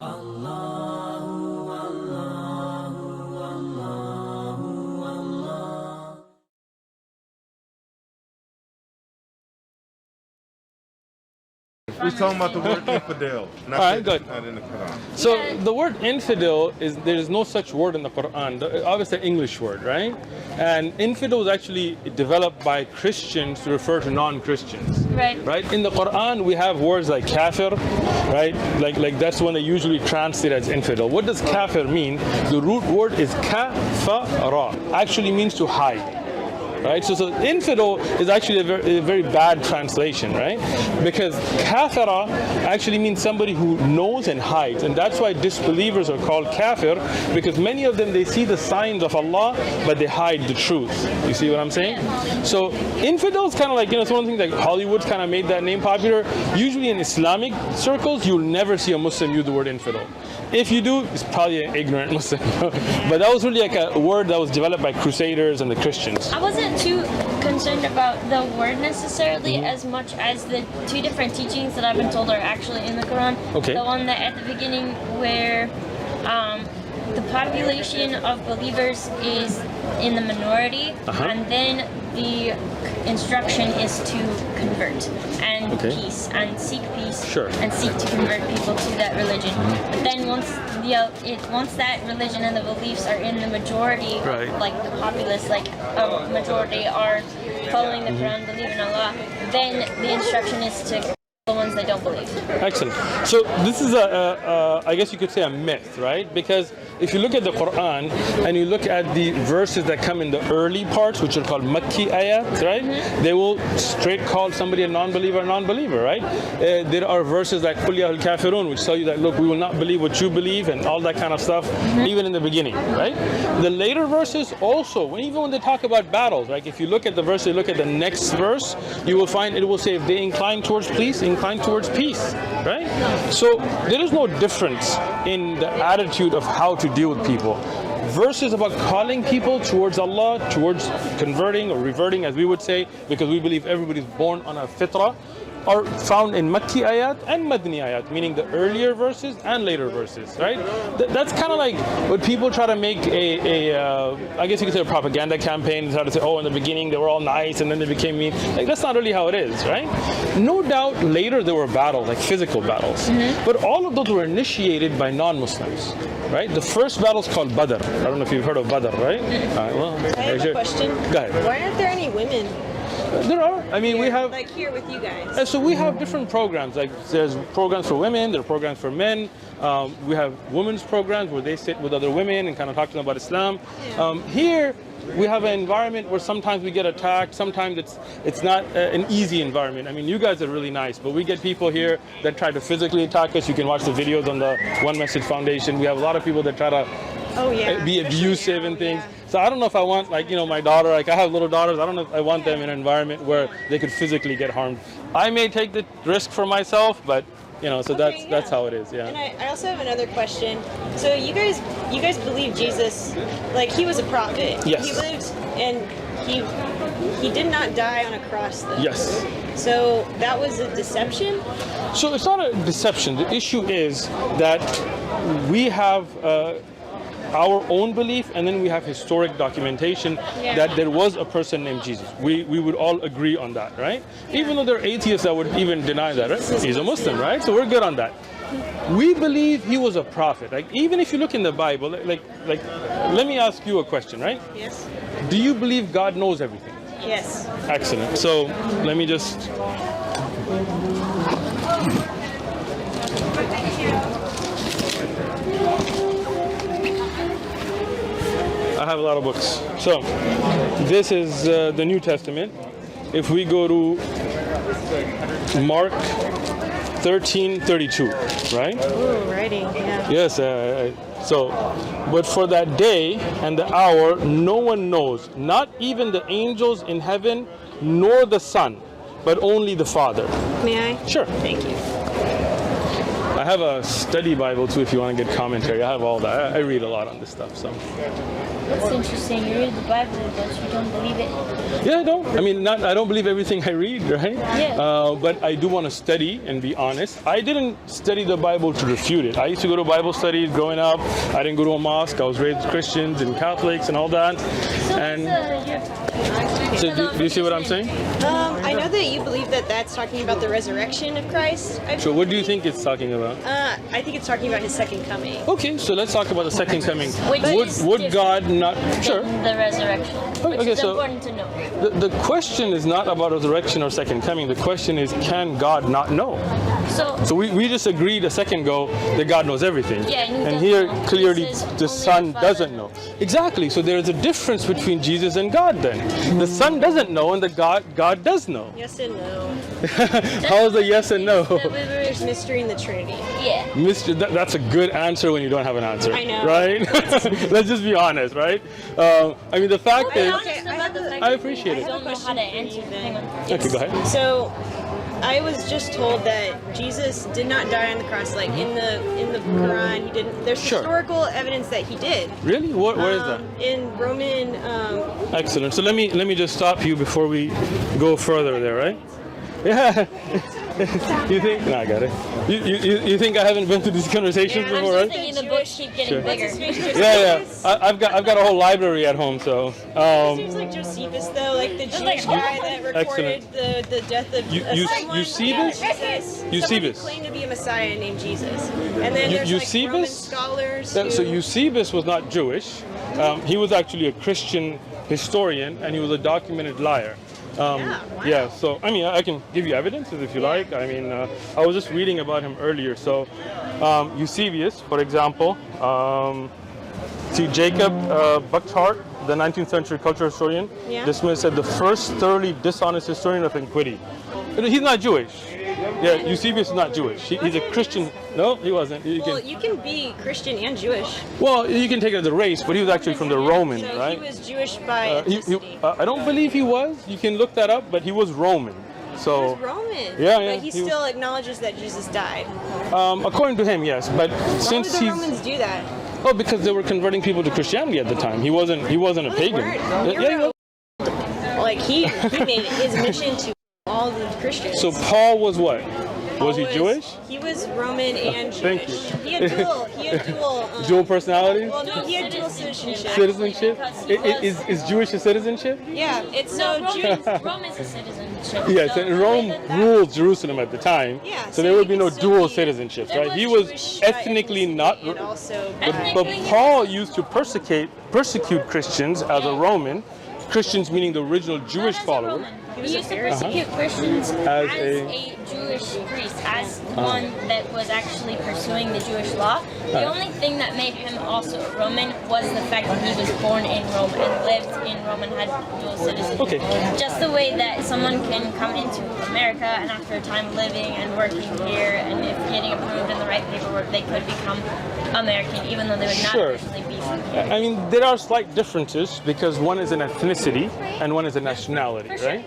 We're talking about the word infidel, not, All right, good. not in the Quran. So the word infidel there is no such word in the Quran. Obviously, an English word, right? And infidel is actually developed by Christians to refer to non-Christians. Right. Right. In the Quran, we have words like kafir, right? Like that's one they usually translate as infidel. What does kafir mean? The root word is kafara. Actually means to hide. Right, so infidel is actually a very bad translation, right? Because kafara actually means somebody who knows and hides, and that's why disbelievers are called kafir, because many of them, they see the signs of Allah, but they hide the truth. You see what I'm saying? So infidel is kind of like, it's one of the things like Hollywood's kind of made that name popular. Usually in Islamic circles, you'll never see a Muslim use the word infidel. If you do, it's probably an ignorant Muslim. But that was really like a word that was developed by Crusaders and the Christians. I wasn't too concerned about the word necessarily as much as the two different teachings that I've been told are actually in the Quran. Okay. The one that at the beginning where the population of believers is in the minority, and then the instruction is to convert and peace and seek peace and seek to convert people to that religion. But then once that religion and the beliefs are in the majority, like the populace, like a majority are following the Quran, believe in Allah, then the instruction is to the ones that don't believe. Excellent. So this is I guess you could say a myth, right? Because if you look at the Quran and you look at the verses that come in the early parts, which are called Makki ayat, right? They will straight call somebody a non-believer, right? There are verses like Qul ya al-kafirun, which tell you that, look, we will not believe what you believe, and all that kind of stuff, even in the beginning, right? The later verses also, even when they talk about battles, like if you look at the verse, you look at the next verse, you will find it will say, if they incline towards peace, incline towards peace, right? So there is no difference in the attitude of how to deal with people. Verses about calling people towards Allah, towards converting or reverting, as we would say, because we believe everybody is born on a fitrah, are found in Makki ayat and Madni ayat, meaning the earlier verses and later verses, right? That's kind of like what people try to make I guess you could say a propaganda campaign, try to say, oh, in the beginning they were all nice and then they became mean. Like, that's not really how it is, right? No doubt later there were battles, like physical battles, but all of those were initiated by non-Muslims, right? The first battle is called Badr. I don't know if you've heard of Badr, right? Well, I have a question. Go ahead. Why aren't there any women? There are. I mean, here, we have... Like here with you guys. So we have different programs. Like there's programs for women, there are programs for men. We have women's programs where they sit with other women and kind of talk to them about Islam. Here, we have an environment where sometimes we get attacked, sometimes it's not an easy environment. I mean, you guys are really nice, but we get people here that try to physically attack us. You can watch the videos on the One Message Foundation. We have a lot of people that try to be abusive and things. So I don't know if I want, like, my daughter, like I have little daughters, I don't know if I want them in an environment where they could physically get harmed. I may take the risk for myself, but so that's how it is, And I also have another question. So you guys believe Jesus, like he was a prophet. Yes. He lived and he did not die on a cross though. Yes. So that was a deception? So it's not a deception. The issue is that we have our own belief, and then we have historic documentation that there was a person named Jesus. We would all agree on that, right? Even though there are atheists that would even deny that, right? He's a Muslim, right? So we're good on that. We believe he was a prophet. Like, even if you look in the Bible, like let me ask you a question, right? Yes. Do you believe God knows everything? Yes. Excellent. So let me just... I have a lot of books. So this is the New Testament. If we go to Mark 13:32, right? Ooh, writing, yeah. Yes. But for that day and the hour, no one knows, not even the angels in heaven, nor the Son, but only the Father. May I? Sure. Thank you. I have a study Bible too if you want to get commentary. I have all that. I read a lot on this stuff. So. That's interesting. You read the Bible, but you don't believe it. Yeah, I don't. I mean, I don't believe everything I read, right? Yeah. But I do want to study and be honest. I didn't study the Bible to refute it. I used to go to Bible studies growing up. I didn't go to a mosque. I was raised with Christians and Catholics and all that. So do you see what I'm saying? I know that you believe that that's talking about the resurrection of Christ. So what do you think it's talking about? I think it's talking about his second coming. Okay, so let's talk about the second coming. Which is Would God not? Sure. The resurrection. Which Okay, is so important to know. the question is not about resurrection or second coming. The question is, can God not know? So we just agreed a second ago that God knows everything. Yeah, and he and doesn't here know. clearly He says the only Son the Father doesn't know. knows. Exactly. So there is a difference between Jesus and God then. The Son doesn't know and the God does know. Yes and no. How is a yes and no? There's mystery in the Trinity. Yeah. That's a good answer when you don't have an answer. I know. Right? Let's just be honest, right? I mean, the fact is, I appreciate it. I don't know how to answer. Hang on. Okay, go ahead. So, I was just told that Jesus did not die on the cross. Like in the Quran, he didn't. There's Sure. historical evidence that he did. Really? Where is that? In Roman. Excellent. So let me just stop you before we go further there, right? Yeah. You think? No, I got it. You think I haven't been to these conversations Yeah, I'm before, I'm right? thinking the books keep getting Sure. bigger. Yeah. I've got a whole library at home, so. Seems like Josephus, though, like the Jewish guy that recorded the death of someone. Eusebius? Jesus. Eusebius. Someone claimed to be a Messiah named Jesus. And then there's like Roman Eusebius? scholars. So who- Eusebius was not Jewish. He was actually a Christian historian, and he was a documented liar. Wow. Yeah, so I mean, I can give you evidence if you like. I mean, I was just reading about him earlier. So, Eusebius, for example, see Jacob Buckhart, the 19th century cultural historian. Yeah. This man said the first thoroughly dishonest historian of antiquity. He's not Jewish. Yeah, Eusebius is not Jewish. He's a Christian. No, he wasn't. Well, you can be Christian and Jewish. Well, you can take it as a race, but he was actually from the Roman, So right? he was Jewish by ethnicity. I don't believe he was. You can look that up, but he was Roman. So, He was Roman. Yeah, But he he was- still acknowledges that Jesus died. according to him, yes. But Why since would the he's Romans do that? oh, because they were converting people to Christianity at the time. He wasn't a pagan. weren't. Yeah, he was. Like he made it his mission to all the Christians. So Paul was what? Was he Paul Jewish? He was Roman and Jewish. Thank you. He had dual. Dual personalities? Well, no, he had dual citizenship. Citizenship? Is Jewish a citizenship? Yeah, it's No, so Jews. Rome is a citizenship. Yes, So and Rome other than that- ruled Jerusalem at the time, Yeah, so so there you would be can no still dual be- citizenships, There right? was He was Jewish by ethnically ethnicity not. and also But Ethnically, Paul used to persecute Christians as a Roman. Christians meaning the original Jewish Not as a followers. Roman. He used to persecute Christians As as a- a Jewish priest, as one that was actually pursuing the Jewish law. The only thing that made him also a Roman was the fact that he was born in Rome and lived in Rome and had dual citizenship. Okay. Just the way that someone can come into America and after a time living and working here and if getting approved in the right paperwork, they could become American even though they would not Sure. officially be from here. I mean, there are slight differences because one is an ethnicity and one is a nationality, For sure. right?